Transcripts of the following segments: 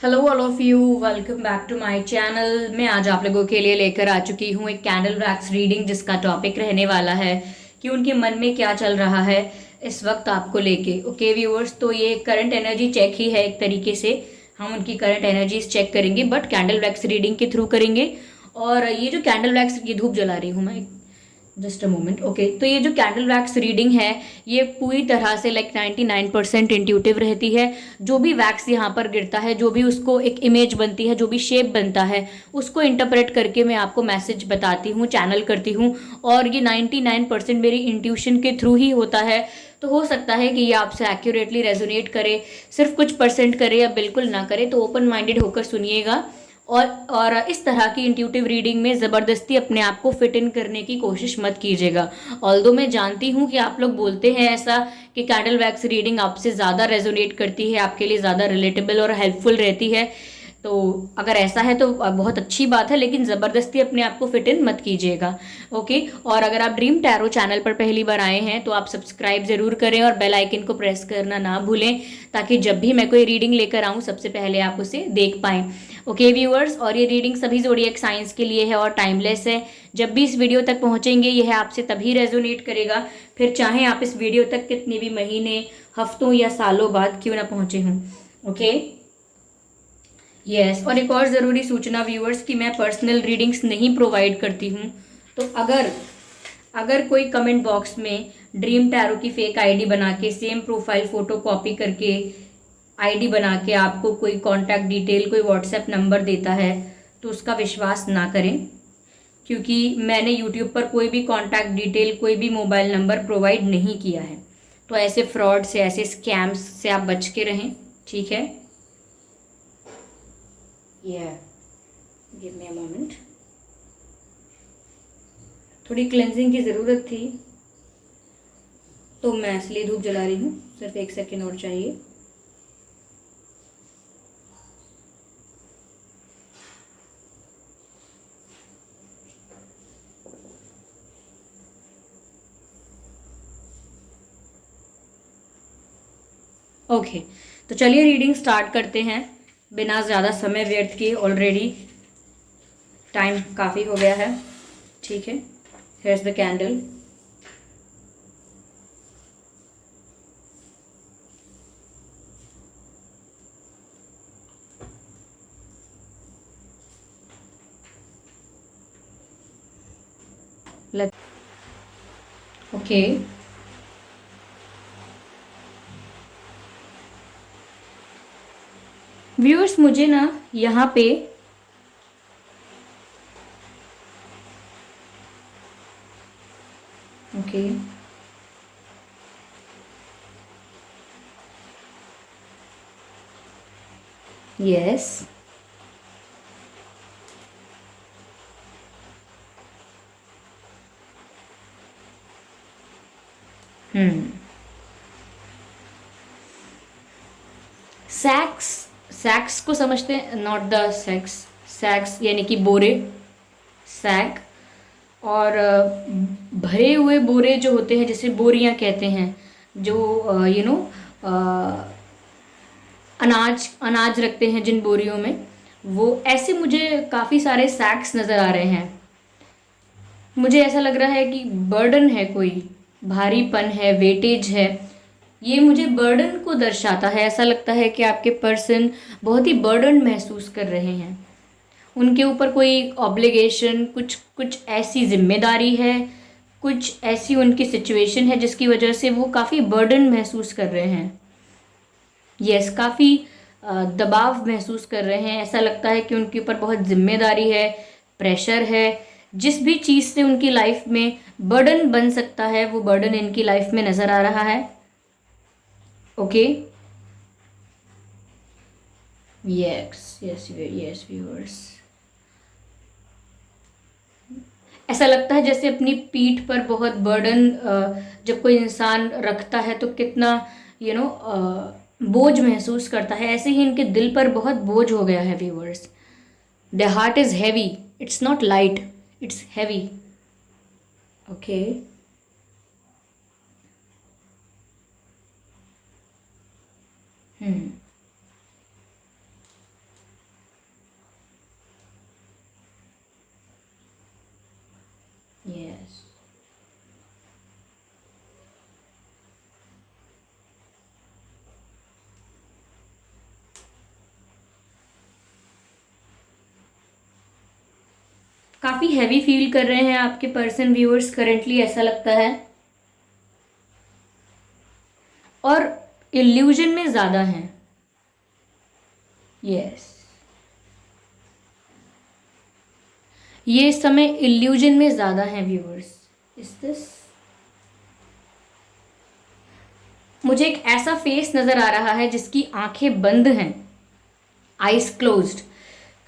Hello all of you, welcome back to my channel. मैं आज आप लोगों के लिए लेकर आ चुकी हूँ एक कैंडल वैक्स रीडिंग, जिसका टॉपिक रहने वाला है कि उनके मन में क्या चल रहा है इस वक्त आपको लेके। ओके व्यूअर्स, तो ये करंट एनर्जी चेक ही है एक तरीके से। हम उनकी करंट एनर्जीज चेक करेंगे, बट कैंडल वैक्स रीडिंग के थ्रू करेंगे। और ये जो कैंडल वैक्स की धूप जला रही हूँ मैं, जस्ट अ मोमेंट। ओके, तो ये जो कैंडल वैक्स रीडिंग है, ये पूरी तरह से लाइक 99% इंट्यूटिव रहती है। जो भी वैक्स यहाँ पर गिरता है, जो भी उसको एक इमेज बनती है, जो भी शेप बनता है, उसको इंटरप्रेट करके मैं आपको मैसेज बताती हूँ, चैनल करती हूँ। और ये 99% मेरी इंट्यूशन के थ्रू ही होता है। तो हो सकता है कि ये आपसे एक्यूरेटली रेजोनेट करे, सिर्फ कुछ परसेंट करे या बिल्कुल ना करे। तो ओपन माइंडेड होकर सुनिएगा। और इस तरह की इंट्यूटिव रीडिंग में ज़बरदस्ती अपने आप को फिट इन करने की कोशिश मत कीजिएगा। ऑल्दो मैं जानती हूँ कि आप लोग बोलते हैं ऐसा कि कैंडल वैक्स रीडिंग आपसे ज़्यादा रेजोनेट करती है, आपके लिए ज़्यादा रिलेटेबल और हेल्पफुल रहती है। तो अगर ऐसा है तो बहुत अच्छी बात है, लेकिन ज़बरदस्ती अपने आप को फिट इन मत कीजिएगा। ओके, और अगर आप ड्रीम टैरो चैनल पर पहली बार आए हैं तो आप सब्सक्राइब ज़रूर करें और बेल आइकन को प्रेस करना ना भूलें, ताकि जब भी मैं कोई रीडिंग लेकर आऊँ सबसे पहले आप उसे देख पाएँ। ओके व्यूअर्स, और ये रीडिंग सभी ज़ोडिएक साइंस के लिए है और टाइमलेस है। जब भी इस वीडियो तक पहुंचेंगे यह आपसे तभी रेजोनेट करेगा, फिर चाहे आप इस वीडियो तक कितने भी महीने, हफ्तों या सालों बाद क्यों ना पहुंचे हों। Okay, yes. और एक और ज़रूरी सूचना व्यूअर्स कि मैं पर्सनल रीडिंग्स नहीं प्रोवाइड करती हूँ। तो अगर अगर कोई कमेंट बॉक्स में ड्रीम टैरो की फेक आईडी बना के, सेम प्रोफाइल फोटो कॉपी करके आईडी बना के आपको कोई कांटेक्ट डिटेल, कोई व्हाट्सएप नंबर देता है, तो उसका विश्वास ना करें। क्योंकि मैंने यूट्यूब पर कोई भी कांटेक्ट डिटेल, कोई भी मोबाइल नंबर प्रोवाइड नहीं किया है। तो ऐसे फ्रॉड से, ऐसे स्कैम्स से आप बच के रहें, ठीक है। गिव मी अ मोमेंट, थोड़ी क्लेंजिंग की ज़रूरत थी तो मैं इसलिए धूप जला रही हूँ। सिर्फ 1 सेकेंड और चाहिए। ओके, तो चलिए रीडिंग स्टार्ट करते हैं बिना ज़्यादा समय व्यर्थ किए। ऑलरेडी टाइम काफ़ी हो गया है, ठीक है। Here is the candle. Okay, viewers मुझे ना यहाँ पे ओके, यस, हम्म, सैक्स। सैक्स को समझते हैं, नॉट द सेक्स। सैक्स यानी कि बोरे, सैक। और भरे हुए बोरे जो होते हैं, जैसे बोरियां कहते हैं, जो अनाज अनाज रखते हैं जिन बोरियों में, वो ऐसे मुझे काफ़ी सारे सैक्स नज़र आ रहे हैं। मुझे ऐसा लग रहा है कि बर्डन है, कोई भारीपन है, वेटेज है। ये मुझे बर्डन को दर्शाता है। ऐसा लगता है कि आपके पर्सन बहुत ही बर्डन महसूस कर रहे हैं। उनके ऊपर कोई ऑब्लिगेशन, कुछ कुछ ऐसी जिम्मेदारी है, कुछ ऐसी उनकी सिचुएशन है जिसकी वजह से वो काफ़ी बर्डन महसूस कर रहे हैं। यस, काफ़ी दबाव महसूस कर रहे हैं। ऐसा लगता है कि उनके ऊपर बहुत जिम्मेदारी है, प्रेशर है। जिस भी चीज़ से उनकी लाइफ में बर्डन बन सकता है, वो बर्डन इनकी लाइफ में नज़र आ रहा है। Okay, yes yes yes viewers, ऐसा लगता है जैसे अपनी पीठ पर बहुत बर्डन जब कोई इंसान रखता है तो कितना बोझ महसूस करता है। ऐसे ही इनके दिल पर बहुत बोझ हो गया है viewers. The heart is heavy, it's not light, it's heavy. Okay, hmm, काफ़ी हैवी फील कर रहे हैं आपके पर्सन व्यूअर्स करंटली, ऐसा लगता है, और इल्यूजन में ज़्यादा हैं। यस, ये इस समय इल्यूजन में ज़्यादा हैं व्यूअर्स। इज दिस, मुझे एक ऐसा फेस नज़र आ रहा है जिसकी आंखें बंद हैं, आइज क्लोज्ड।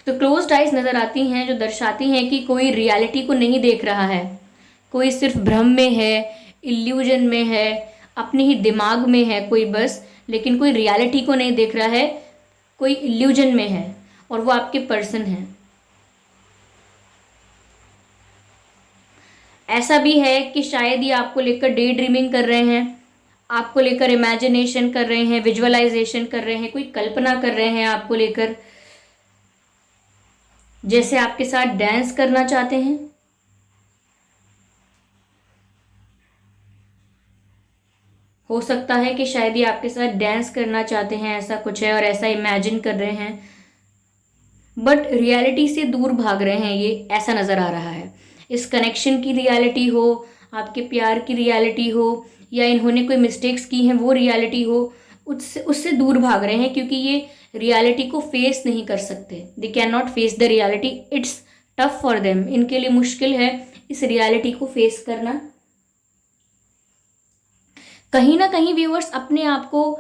तो क्लोज्ड आइज नज़र आती हैं जो दर्शाती हैं कि कोई रियलिटी को नहीं देख रहा है, कोई सिर्फ भ्रम में है, इल्यूजन में है, अपने ही दिमाग में है कोई बस, लेकिन कोई रियलिटी को नहीं देख रहा है, कोई इल्यूजन में है, और वो आपके पर्सन है। ऐसा भी है कि शायद ये आपको लेकर डे ड्रीमिंग कर रहे हैं, आपको लेकर इमेजिनेशन कर रहे हैं, विजुअलाइजेशन कर रहे हैं, कोई कल्पना कर रहे हैं आपको लेकर, जैसे आपके साथ डांस करना चाहते हैं। हो सकता है कि शायद ये आपके साथ डांस करना चाहते हैं, ऐसा कुछ है, और ऐसा इमेजिन कर रहे हैं, बट रियलिटी से दूर भाग रहे हैं, ये ऐसा नज़र आ रहा है। इस कनेक्शन की रियलिटी हो, आपके प्यार की रियलिटी हो, या इन्होंने कोई मिस्टेक्स की हैं वो रियलिटी हो, उससे उससे दूर भाग रहे हैं, क्योंकि ये रियलिटी को फेस नहीं कर सकते। They can not face the reality, it's tough for them, इनके लिए मुश्किल है इस रियलिटी को फेस करना। कहीं ना कहीं व्यूअर्स अपने आप को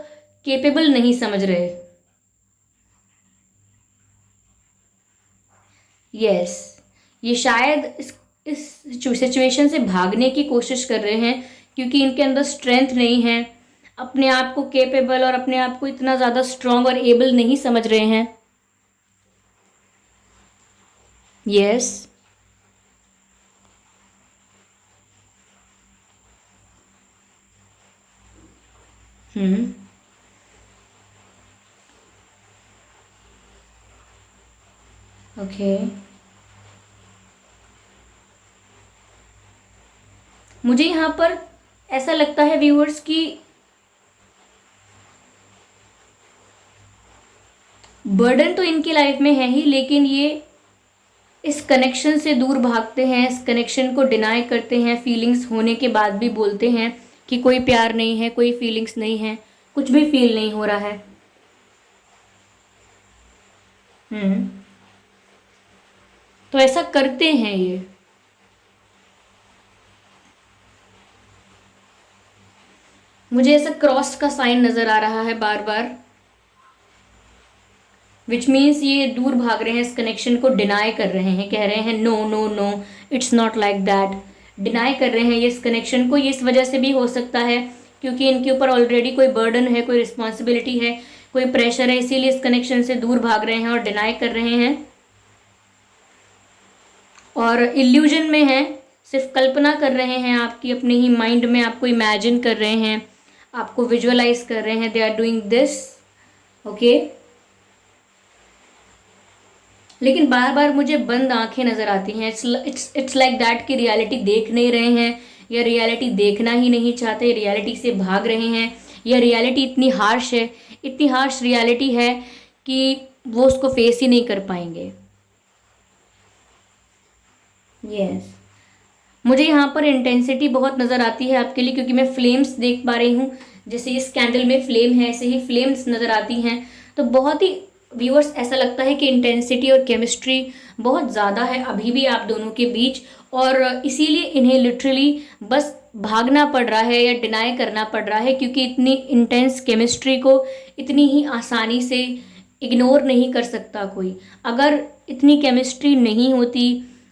केपेबल नहीं समझ रहे। यस, ये शायद इस सिचुएशन से भागने की कोशिश कर रहे हैं, क्योंकि इनके अंदर स्ट्रेंथ नहीं है, अपने आप को केपेबल और अपने आप को इतना ज़्यादा स्ट्रांग और एबल नहीं समझ रहे हैं। यस, हम्म, ओके, मुझे यहाँ पर ऐसा लगता है व्यूअर्स कि बर्डन तो इनकी लाइफ में है ही, लेकिन ये इस कनेक्शन से दूर भागते हैं, इस कनेक्शन को डिनाई करते हैं, फीलिंग्स होने के बाद भी बोलते हैं कि कोई प्यार नहीं है, कोई फीलिंग्स नहीं है, कुछ भी फील नहीं हो रहा है। हम्म, तो ऐसा करते हैं ये। मुझे ऐसा क्रॉस का साइन नजर आ रहा है बार बार, विच मीन्स ये दूर भाग रहे हैं, इस कनेक्शन को डिनाई कर रहे हैं, कह रहे हैं no no no, it's not like that, deny कर रहे हैं ये इस कनेक्शन को। ये इस वजह से भी हो सकता है क्योंकि इनके ऊपर ऑलरेडी कोई बर्डन है, कोई रिस्पॉन्सिबिलिटी है, कोई प्रेशर है, इसीलिए इस कनेक्शन से दूर भाग रहे हैं और डिनाई कर रहे हैं, और इल्यूजन में हैं, सिर्फ कल्पना कर रहे हैं आपकी, अपने ही माइंड में आपको इमेजिन कर रहे हैं, आपको विजुअलाइज कर रहे हैं, they are doing this. Okay, लेकिन बार बार मुझे बंद आंखें नजर आती हैं। इट्स लाइक दैट कि रियलिटी देख नहीं रहे हैं, या रियलिटी देखना ही नहीं चाहते, रियलिटी से भाग रहे हैं, या रियलिटी इतनी हार्श है, इतनी हार्श रियलिटी है कि वो उसको फेस ही नहीं कर पाएंगे। यस, मुझे यहाँ पर इंटेंसिटी बहुत नज़र आती है आपके लिए, क्योंकि मैं फ्लेम्स देख पा रही हूँ, जैसे इस कैंडल में फ्लेम है, ऐसे ही फ्लेम्स नज़र आती हैं। तो बहुत ही व्यूअर्स ऐसा लगता है कि इंटेंसिटी और केमिस्ट्री बहुत ज़्यादा है अभी भी आप दोनों के बीच, और इसीलिए इन्हें लिटरली बस भागना पड़ रहा है या डिनाई करना पड़ रहा है, क्योंकि इतनी इंटेंस केमिस्ट्री को इतनी ही आसानी से इग्नोर नहीं कर सकता कोई। अगर इतनी केमिस्ट्री नहीं होती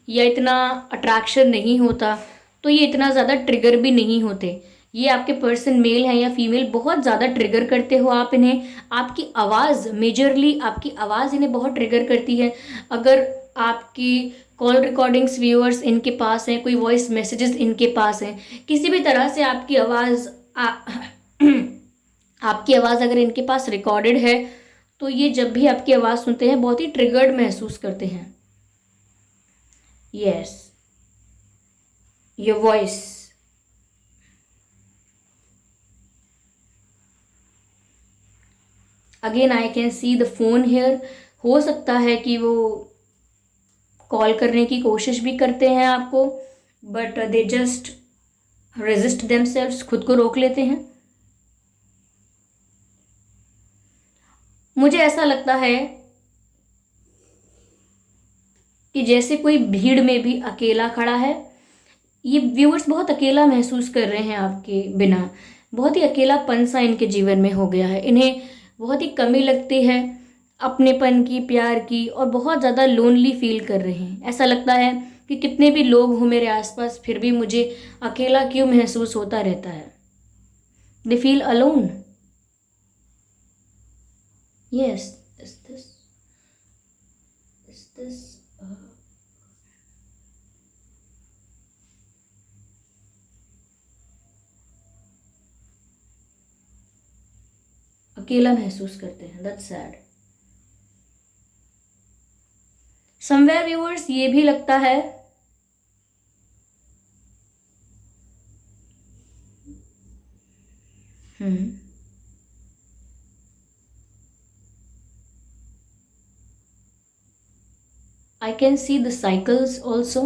या इतना अट्रैक्शन नहीं होता तो ये इतना ज़्यादा ट्रिगर भी नहीं होते। ये आपके पर्सन मेल हैं या फीमेल, बहुत ज़्यादा ट्रिगर करते हो आप इन्हें, आपकी आवाज़ मेजरली, आपकी आवाज़ इन्हें बहुत ट्रिगर करती है। अगर आपकी कॉल रिकॉर्डिंग्स व्यूअर्स इनके पास हैं, कोई वॉइस मैसेजेस इनके पास हैं, किसी भी तरह से आपकी आवाज़ आपकी आवाज़ अगर इनके पास रिकॉर्डेड है, तो ये जब भी आपकी आवाज़ सुनते हैं बहुत ही ट्रिगर्ड महसूस करते हैं। Yes, your voice, again I can see the phone here. हो सकता है कि वो कॉल करने की कोशिश भी करते हैं आपको, but they just resist themselves, खुद को रोक लेते हैं। मुझे ऐसा लगता है कि जैसे कोई भीड़ में भी अकेला खड़ा है। ये व्यूअर्स बहुत अकेला महसूस कर रहे हैं आपके बिना, बहुत ही अकेलापन सा इनके जीवन में हो गया है। इन्हें बहुत ही कमी लगती है अपनेपन की, प्यार की, और बहुत ज़्यादा लोनली फील कर रहे हैं। ऐसा लगता है कि कितने भी लोग हों मेरे आसपास, फिर भी मुझे अकेला क्यों महसूस होता रहता है। They feel alone. Yes, is this अकेला महसूस करते हैं। That's sad. समवेयर व्यूअर्स ये भी लगता है आई can see the cycles also.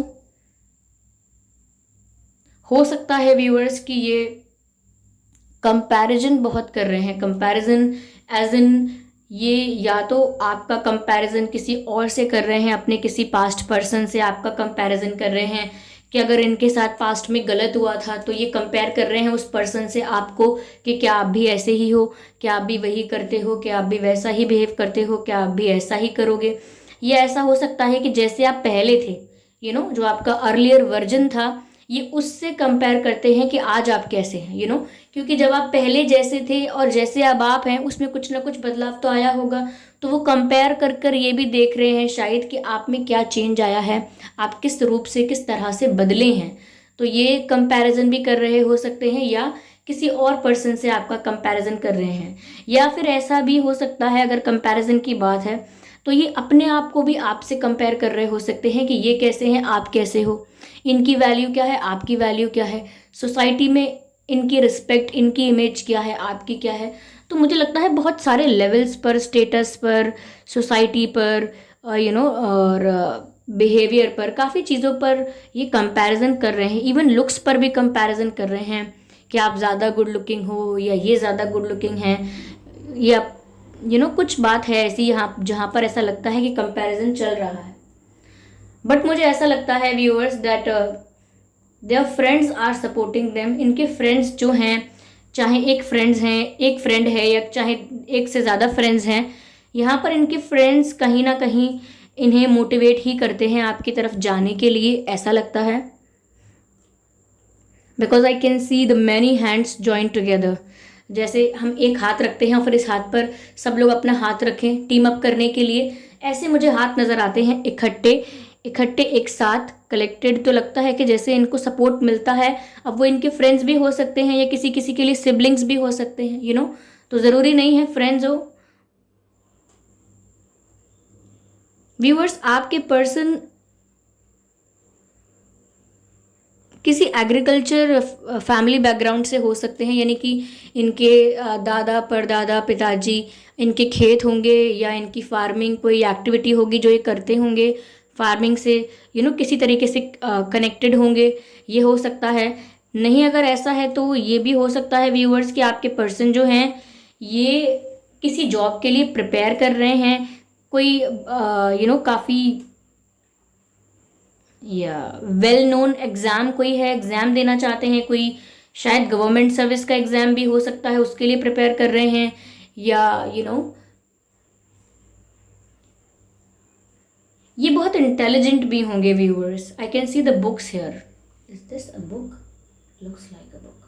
हो सकता है व्यूअर्स कि ये कंपैरिजन बहुत कर रहे हैं। कंपैरिजन एज इन, ये या तो आपका कंपैरिजन किसी और से कर रहे हैं, अपने किसी पास्ट पर्सन से आपका कंपैरिजन कर रहे हैं कि अगर इनके साथ पास्ट में गलत हुआ था तो ये कंपेयर कर रहे हैं उस पर्सन से आपको कि क्या आप भी ऐसे ही हो, क्या आप भी वही करते हो, क्या आप भी वैसा ही बिहेव करते हो, क्या आप भी ऐसा ही करोगे। ये ऐसा हो सकता है कि जैसे आप पहले थे, जो आपका अर्लियर वर्जन था, ये उससे कंपेयर करते हैं कि आज आप कैसे हैं, क्योंकि जब आप पहले जैसे थे और जैसे अब आप हैं उसमें कुछ ना कुछ बदलाव तो आया होगा। तो वो कंपेयर कर कर ये भी देख रहे हैं शायद कि आप में क्या चेंज आया है, आप किस रूप से, किस तरह से बदले हैं। तो ये कंपैरिजन भी कर रहे हो सकते हैं, या किसी और पर्सन से आपका कंपैरिजन कर रहे हैं। या फिर ऐसा भी हो सकता है, अगर कंपैरिजन की बात है तो ये अपने आप को भी आपसे कंपेयर कर रहे हो सकते हैं कि ये कैसे हैं, आप कैसे हो, इनकी वैल्यू क्या है, आपकी वैल्यू क्या है, सोसाइटी में इनकी रिस्पेक्ट, इनकी इमेज क्या है, आपकी क्या है। तो मुझे लगता है बहुत सारे लेवल्स पर, स्टेटस पर, सोसाइटी पर, और बिहेवियर पर, काफ़ी चीज़ों पर ये कंपैरिजन कर रहे हैं। इवन लुक्स पर भी कंपैरिजन कर रहे हैं कि आप ज़्यादा गुड लुकिंग हो या ये ज़्यादा गुड लुकिंग है, या कुछ बात है ऐसी यहाँ जहाँ पर ऐसा लगता है कि कंपैरिजन चल रहा है। बट मुझे ऐसा लगता है viewers that their friends are supporting them. इनके फ्रेंड्स जो हैं, चाहे एक फ्रेंड है या चाहे एक से ज़्यादा फ्रेंड्स हैं, यहाँ पर इनके फ्रेंड्स कहीं ना कहीं इन्हें मोटिवेट ही करते हैं आपकी तरफ जाने के लिए, ऐसा लगता है। Because I can see the many hands join together. जैसे हम एक हाथ रखते हैं और फिर इस हाथ पर सब लोग अपना हाथ रखें टीम अप करने के लिए, ऐसे मुझे हाथ नज़र आते हैं इकट्ठे इकट्ठे एक साथ कलेक्टेड। तो लगता है कि जैसे इनको सपोर्ट मिलता है। अब वो इनके फ्रेंड्स भी हो सकते हैं या किसी किसी के लिए सिबलिंग्स भी हो सकते हैं, तो ज़रूरी नहीं है फ्रेंड्स हो। व्यूअर्स आपके पर्सन किसी एग्रीकल्चर फैमिली बैकग्राउंड से हो सकते हैं, यानी कि इनके दादा परदादा पिताजी, इनके खेत होंगे या इनकी फार्मिंग कोई एक्टिविटी होगी जो ये करते होंगे, फार्मिंग से किसी तरीके से कनेक्टेड होंगे, ये हो सकता है। नहीं, अगर ऐसा है तो ये भी हो सकता है व्यूअर्स कि आपके पर्सन जो हैं ये किसी जॉब के लिए प्रिपेयर कर रहे हैं, कोई काफ़ी या वेल नोन एग्ज़ाम कोई है, एग्ज़ाम देना चाहते हैं, कोई शायद गवर्नमेंट सर्विस का एग्ज़ाम भी हो सकता है, उसके लिए प्रिपेयर कर रहे हैं, या ये बहुत इंटेलिजेंट भी होंगे viewers. I can see the books here. Is this a book? Looks like a book.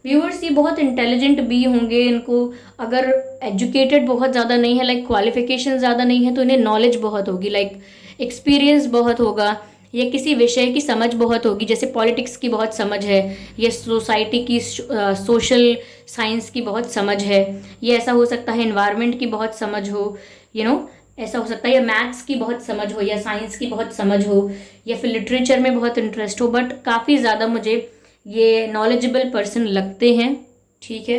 Viewers ये बहुत इंटेलिजेंट भी होंगे। इनको अगर एजुकेटेड बहुत ज़्यादा नहीं है, लाइक क्वालिफिकेशन ज़्यादा नहीं है, तो इन्हें नॉलेज बहुत होगी, लाइक एक्सपीरियंस बहुत होगा, या किसी विषय की समझ बहुत होगी। जैसे पॉलिटिक्स की बहुत समझ है, या सोसाइटी की सोशल साइंस की बहुत समझ है, या ऐसा हो सकता है एनवायरनमेंट की बहुत समझ हो, ऐसा हो सकता है, या मैथ्स की बहुत समझ हो, या साइंस की बहुत समझ हो, या फिर लिटरेचर में बहुत इंटरेस्ट हो। बट काफ़ी ज़्यादा मुझे ये नॉलेजेबल पर्सन लगते हैं, ठीक है।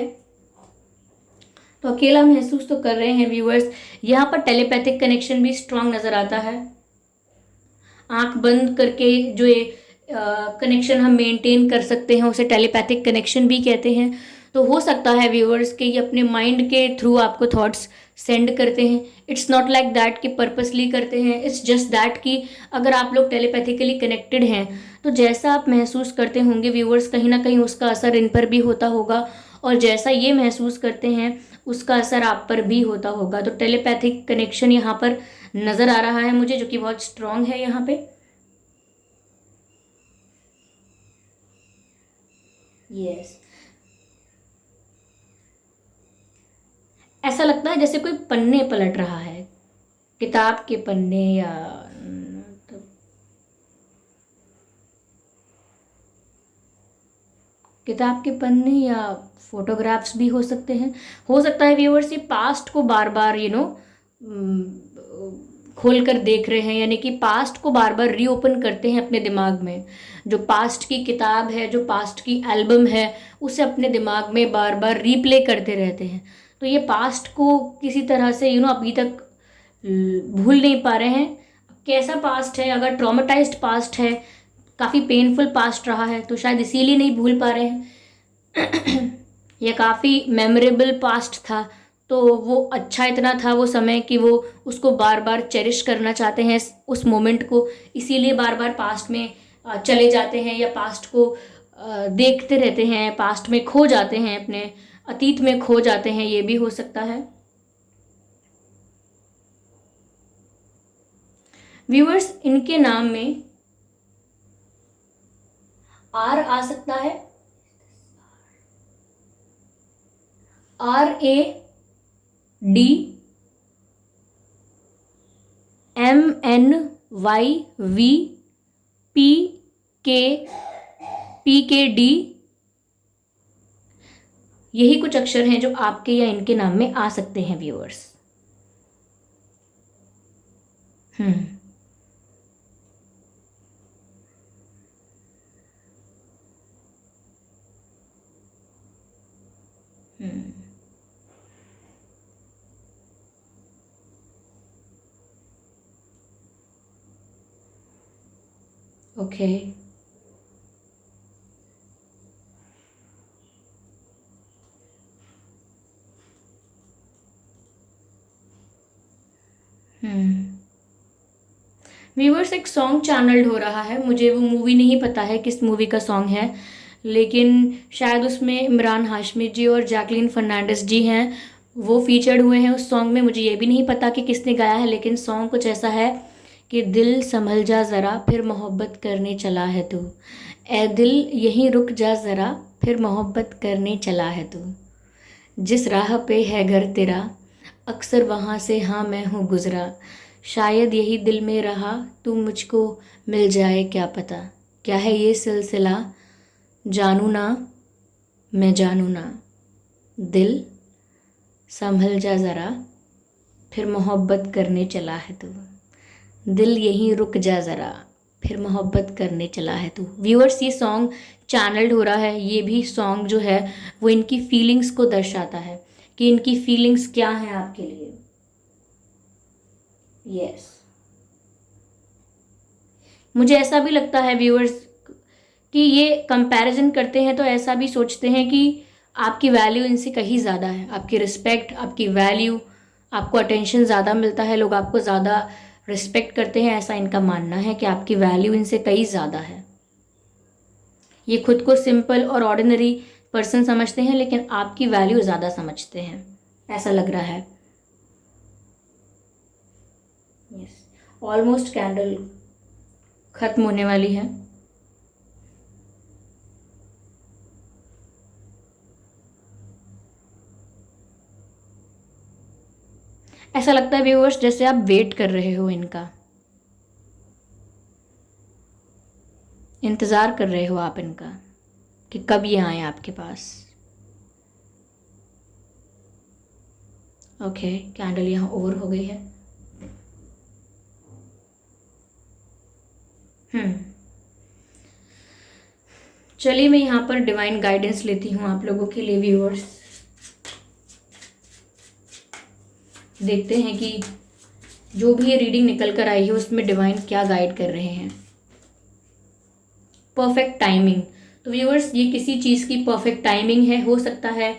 तो अकेला महसूस तो कर रहे हैं व्यूअर्स। यहाँ पर टेलीपैथिक कनेक्शन भी स्ट्रांग नज़र आता है। आंख बंद करके जो ये कनेक्शन हम मेंटेन कर सकते हैं उसे टेलीपैथिक कनेक्शन भी कहते हैं। तो हो सकता है व्यूअर्स के ये अपने माइंड के थ्रू आपको थॉट्स सेंड करते हैं। इट्स नॉट लाइक दैट कि पर्पसली करते हैं, इट्स जस्ट दैट कि अगर आप लोग टेलीपैथिकली कनेक्टेड हैं तो जैसा आप महसूस करते होंगे व्यूअर्स, कहीं ना कहीं उसका असर इन पर भी होता होगा, और जैसा ये महसूस करते हैं उसका असर आप पर भी होता होगा। तो टेलीपैथिक कनेक्शन यहाँ पर नज़र आ रहा है मुझे, जो कि बहुत स्ट्रांग है यहाँ पे। यस, ऐसा लगता है जैसे कोई पन्ने पलट रहा है, किताब के पन्ने या तो किताब के पन्ने या फोटोग्राफ्स भी हो सकते हैं। हो सकता है व्यूअर्स ये पास्ट को बार बार खोल कर देख रहे हैं, यानी कि पास्ट को बार बार रीओपन करते हैं अपने दिमाग में। जो पास्ट की किताब है, जो पास्ट की एल्बम है, उसे अपने दिमाग में बार बार रीप्ले करते रहते हैं। तो ये पास्ट को किसी तरह से अभी तक भूल नहीं पा रहे हैं। कैसा पास्ट है, अगर ट्रॉमेटाइज्ड पास्ट है, काफ़ी पेनफुल पास्ट रहा है, तो शायद इसीलिए नहीं भूल पा रहे हैं। या काफ़ी मेमोरेबल पास्ट था, तो वो अच्छा इतना था वो समय कि वो उसको बार बार चेरिश करना चाहते हैं उस मोमेंट को, इसीलिए बार बार पास्ट में चले जाते हैं, या पास्ट को देखते रहते हैं, पास्ट में खो जाते हैं, अपने अतीत में खो जाते हैं। ये भी हो सकता है। व्यूअर्स, इनके नाम में आर आ सकता है, RADMNYVPKD, यही कुछ अक्षर हैं जो आपके या इनके नाम में आ सकते हैं व्यूअर्स। ओके, व्यूअर्स, एक सॉन्ग चैनल्ड हो रहा है, मुझे वो मूवी नहीं पता है किस मूवी का सॉन्ग है, लेकिन शायद उसमें इमरान हाशमी जी और जैकलीन फर्नांडिस जी हैं, वो फीचर्ड हुए हैं उस सॉन्ग में। मुझे ये भी नहीं पता कि किसने गाया है, लेकिन सॉन्ग कुछ ऐसा है कि दिल संभल जा ज़रा फिर मोहब्बत करने चला है तू, ए दिल यहीं रुक जा ज़रा फिर मोहब्बत करने चला है तू, जिस राह पे है घर तेरा अक्सर वहाँ से हाँ मैं हूँ गुज़रा, शायद यही दिल में रहा तू मुझको मिल जाए क्या पता, क्या है ये सिलसिला जानू ना मैं जानू ना, दिल संभल जा ज़रा फिर मोहब्बत करने चला है तू, दिल यहीं रुक जा ज़रा फिर मोहब्बत करने चला है तू। व्यूअर्स, ये सॉन्ग चैनल्ड हो रहा है, ये भी सॉन्ग जो है वो इनकी फीलिंग्स को दर्शाता है कि इनकी फीलिंग्स क्या हैं आपके लिए। यस, मुझे ऐसा भी लगता है व्यूअर्स कि ये कंपैरिजन करते हैं तो ऐसा भी सोचते हैं कि आपकी वैल्यू इनसे कहीं ज़्यादा है, आपकी रिस्पेक्ट, आपकी वैल्यू, आपको अटेंशन ज़्यादा मिलता है, लोग आपको ज़्यादा रिस्पेक्ट करते हैं, ऐसा इनका मानना है कि आपकी वैल्यू इनसे कहीं ज़्यादा है। ये खुद को सिंपल और ऑर्डिनरी पर्सन समझते हैं, लेकिन आपकी वैल्यू ज़्यादा समझते हैं, ऐसा लग रहा है। यस, ऑलमोस्ट कैंडल खत्म होने वाली है। ऐसा लगता है व्यूअर्स जैसे आप वेट कर रहे हो, इनका इंतज़ार कर रहे हो आप इनका कि कब ये आए आपके पास। ओके, कैंडल यहाँ ओवर हो गई है। चलिए मैं यहाँ पर डिवाइन गाइडेंस लेती हूँ आप लोगों के लिए व्यूअर्स। देखते हैं कि जो भी ये रीडिंग निकल कर आई है उसमें डिवाइन क्या गाइड कर रहे हैं। Perfect timing. तो व्यूअर्स, ये किसी चीज़ की परफेक्ट टाइमिंग है। हो सकता है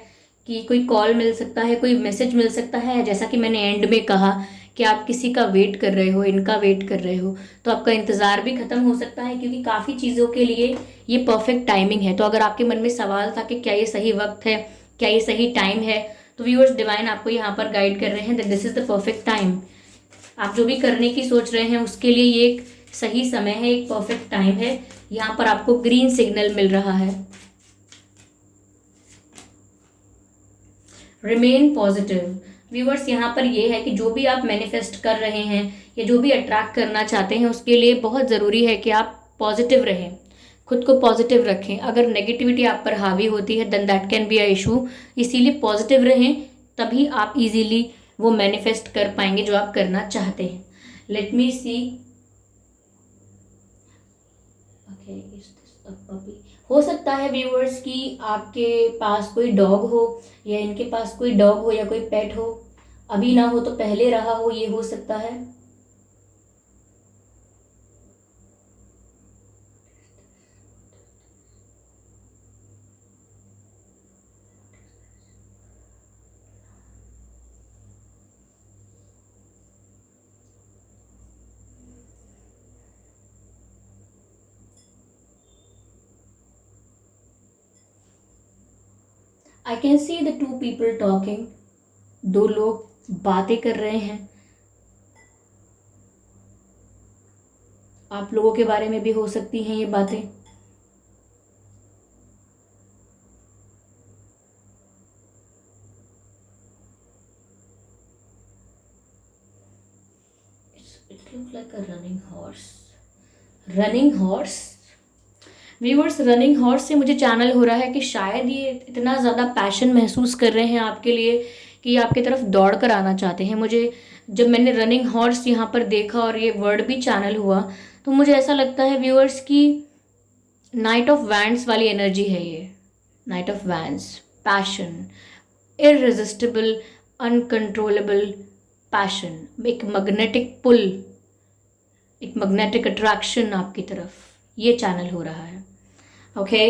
कि कोई कॉल मिल सकता है, कोई मैसेज मिल सकता है, जैसा कि मैंने एंड में कहा कि आप किसी का वेट कर रहे हो, इनका वेट कर रहे हो, तो आपका इंतज़ार भी ख़त्म हो सकता है, क्योंकि काफ़ी चीज़ों के लिए ये परफेक्ट टाइमिंग है। तो अगर आपके मन में सवाल था कि क्या ये सही वक्त है, क्या ये सही टाइम है, तो व्यूअर्स, डिवाइन आपको यहाँ पर गाइड कर रहे हैं that this is the perfect time. आप जो भी करने की सोच रहे हैं उसके लिए ये एक सही समय है, एक परफेक्ट टाइम है। यहाँ पर आपको ग्रीन सिग्नल मिल रहा है। Remain positive. व्यूवर्स, यहाँ पर ये है कि जो भी आप मैनिफेस्ट कर रहे हैं या जो भी अट्रैक्ट करना चाहते हैं उसके लिए बहुत ज़रूरी है कि आप पॉजिटिव रहें, खुद को पॉजिटिव रखें। अगर नेगेटिविटी आप पर हावी होती है then that can be a issue. इसीलिए पॉजिटिव रहें, तभी आप इजीली वो मैनिफेस्ट कर पाएंगे जो आप करना चाहते हैं। Let me see. Okay, is this a puppy? हो सकता है व्यूअर्स कि आपके पास कोई डॉग हो या इनके पास कोई डॉग हो या कोई पेट हो, अभी ना हो तो पहले रहा हो, ये हो सकता है। आई can see the two people talking. दो लोग बातें कर रहे हैं। आप लोगों के बारे में भी हो सकती हैं ये बातें। It look like a running horse. Running horse. Viewers, running horse से मुझे चैनल हो रहा है कि शायद ये इतना ज़्यादा पैशन महसूस कर रहे हैं आपके लिए कि ये आपकी तरफ दौड़ कर आना चाहते हैं। मुझे जब मैंने रनिंग हॉर्स यहाँ पर देखा और ये वर्ड भी चैनल हुआ, तो मुझे ऐसा लगता है व्यूअर्स की नाइट ऑफ वैंड्स वाली एनर्जी है ये। Knight of wands, passion, irresistible, uncontrollable passion, एक मैग्नेटिक पुल, एक मैग्नेटिक अट्रैक्शन आपकी तरफ, ये चैनल हो रहा है। ओके,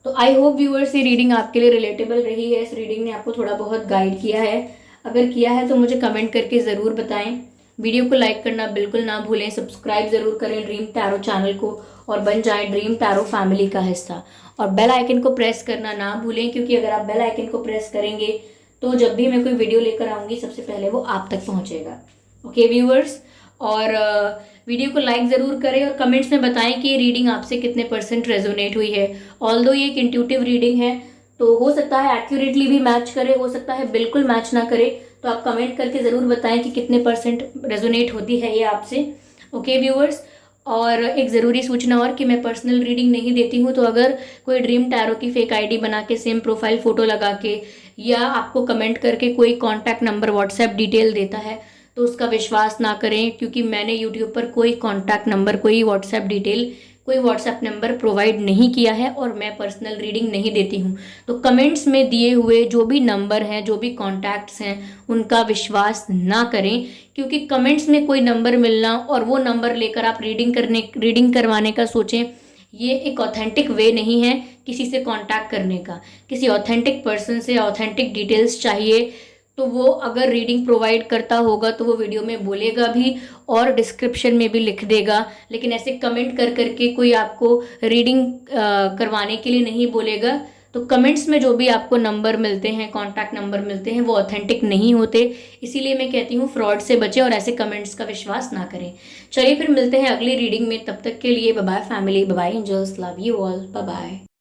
तो आई होप व्यूअर्स ये रीडिंग आपके लिए रिलेटेबल रही है। इस रीडिंग ने आपको थोड़ा बहुत गाइड किया है। अगर किया है तो मुझे कमेंट करके ज़रूर बताएं। वीडियो को लाइक करना बिल्कुल ना भूलें। सब्सक्राइब ज़रूर करें ड्रीम टैरो चैनल को और बन जाएं ड्रीम टैरो फैमिली का हिस्सा। और बेल आइकन को प्रेस करना ना भूलें, क्योंकि अगर आप बेल आइकन को प्रेस करेंगे तो जब भी मैं कोई वीडियो लेकर आऊँगी सबसे पहले वो आप तक पहुँचेगा। ओके व्यूअर्स, और वीडियो को लाइक ज़रूर करें और कमेंट्स में बताएं कि ये रीडिंग आपसे कितने % रेजोनेट हुई है। ऑल्दो ये एक इंट्यूटिव रीडिंग है, तो हो सकता है एक्यूरेटली भी मैच करे, हो सकता है बिल्कुल मैच ना करे। तो आप कमेंट करके ज़रूर बताएं कि कितने % रेजोनेट होती है ये आपसे। ओके व्यूअर्स, और एक ज़रूरी सूचना और कि मैं पर्सनल रीडिंग नहीं देती हूँ। तो अगर कोई ड्रीम टैरो की फेक आईडी बना के सेम प्रोफाइल फ़ोटो लगा के या आपको कमेंट करके कोई कॉन्टैक्ट नंबर व्हाट्सएप डिटेल देता है तो उसका विश्वास ना करें, क्योंकि मैंने यूट्यूब पर कोई कॉन्टैक्ट नंबर, कोई व्हाट्सएप डिटेल, कोई व्हाट्सएप नंबर प्रोवाइड नहीं किया है और मैं पर्सनल रीडिंग नहीं देती हूँ। तो कमेंट्स में दिए हुए जो भी नंबर हैं, जो भी कॉन्टैक्ट्स हैं, उनका विश्वास ना करें, क्योंकि कमेंट्स में कोई नंबर मिलना और वो नंबर लेकर आप रीडिंग करवाने का सोचें, ये एक ऑथेंटिक वे नहीं है किसी से कांटेक्ट करने का। किसी ऑथेंटिक पर्सन से ऑथेंटिक डिटेल्स चाहिए, तो वो अगर रीडिंग प्रोवाइड करता होगा तो वो वीडियो में बोलेगा भी और डिस्क्रिप्शन में भी लिख देगा। लेकिन ऐसे कमेंट कर करके कोई आपको रीडिंग करवाने के लिए नहीं बोलेगा। तो कमेंट्स में जो भी आपको नंबर मिलते हैं, कॉन्टैक्ट नंबर मिलते हैं, वो ऑथेंटिक नहीं होते। इसीलिए मैं कहती हूँ फ्रॉड से बचें और ऐसे कमेंट्स का विश्वास ना करें। चलिए फिर मिलते हैं अगली रीडिंग में, तब तक के लिए bye bye family, bye bye angels, love you all, bye bye.